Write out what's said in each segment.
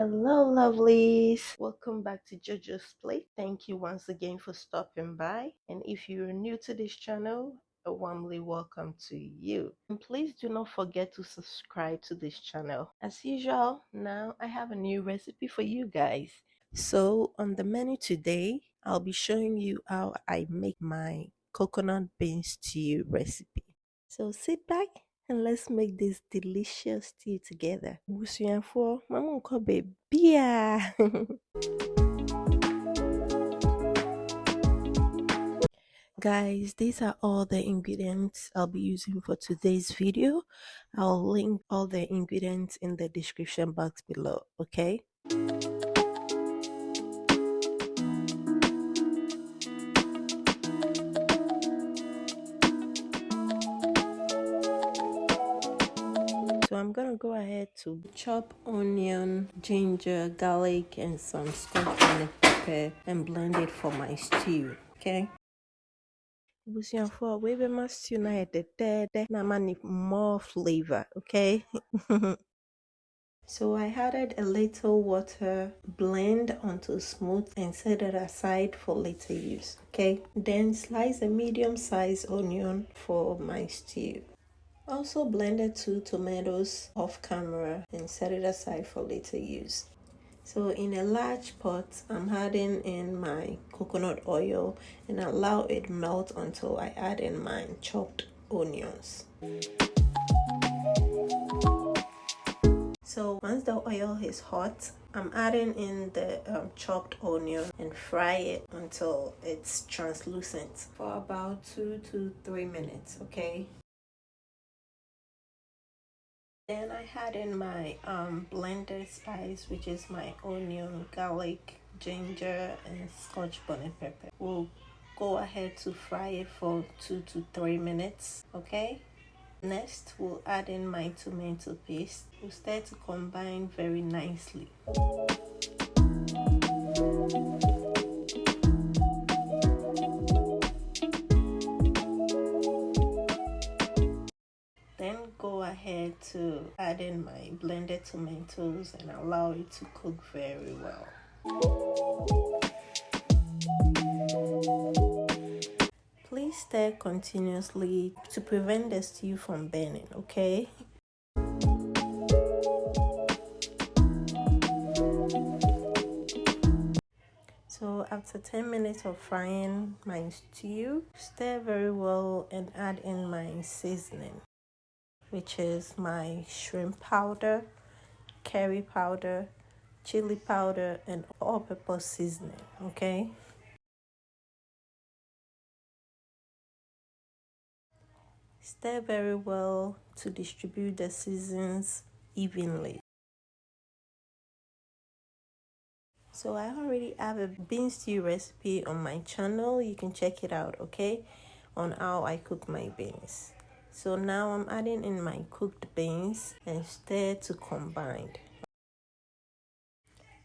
Hello, lovelies. Welcome back to Jojo'sPlate. Plate. Thank you once again for stopping by. And if you're new to this channel, a warmly welcome to you. And please do not forget to subscribe to this channel. As usual, now I have a new recipe for you guys. So, on the menu today, I'll be showing you how I make my coconut bean stew recipe. So, sit back and let's make this delicious stew together. Busuafo, mama nko bebia. Guys, these are all the ingredients I'll be using for today's video. I'll link all the ingredients in the description box below, okay? So I'm gonna go ahead to chop onion, ginger, garlic, and some scotch bonnet pepper and blend it for my stew, okay? Busuafo, we be my stew na yɛdɛdɛɛdɛ na ma need more flavor, okay? So I added a little water, blend until smooth and set it aside for later use, okay? Then slice a medium-sized onion for my stew. Also blended 2 tomatoes off camera and set it aside for later use. So in a large pot, I'm adding in my coconut oil and allow it melt until I add in my chopped onions. So once the oil is hot, I'm adding in the chopped onion and fry it until it's translucent for about 2 to 3 minutes, okay? Then I add in my blended spice, which is my onion, garlic, ginger, and scotch bonnet pepper. We'll go ahead to fry it for 2 to 3 minutes, okay? Next, we'll add in my tomato paste. We'll start to combine very nicely. Then go ahead to add in my blended tomatoes and allow it to cook very well. Please stir continuously to prevent the stew from burning, okay? So after 10 minutes of frying my stew, stir very well and add in my seasoning, which is my shrimp powder, curry powder, chili powder, and all-purpose seasoning, okay? Stir very well to distribute the seasons evenly. So I already have a bean stew recipe on my channel. You can check it out, okay? On how I cook my beans. So now I'm adding in my cooked beans and stir to combine.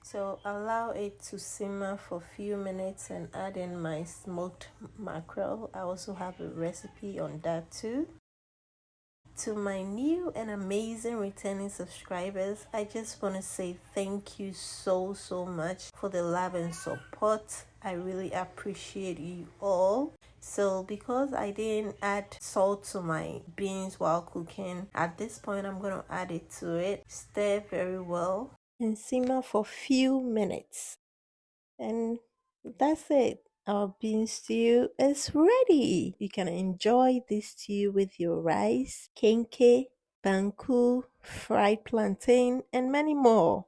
So allow it to simmer for a few minutes and add in my smoked mackerel. I also have a recipe on that too. To my new and amazing returning subscribers, I just want to say thank you so much for the love and support. I really appreciate you all. So because I didn't add salt to my beans while cooking, at this point I'm going to add it to it. Stir very well and simmer for few minutes. And that's it. Our bean stew is ready. You can enjoy this stew with your rice, kenke, banku, fried plantain, and many more.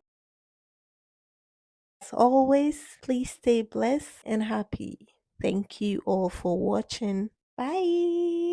As always, please stay blessed and happy. Thank you all for watching. Bye.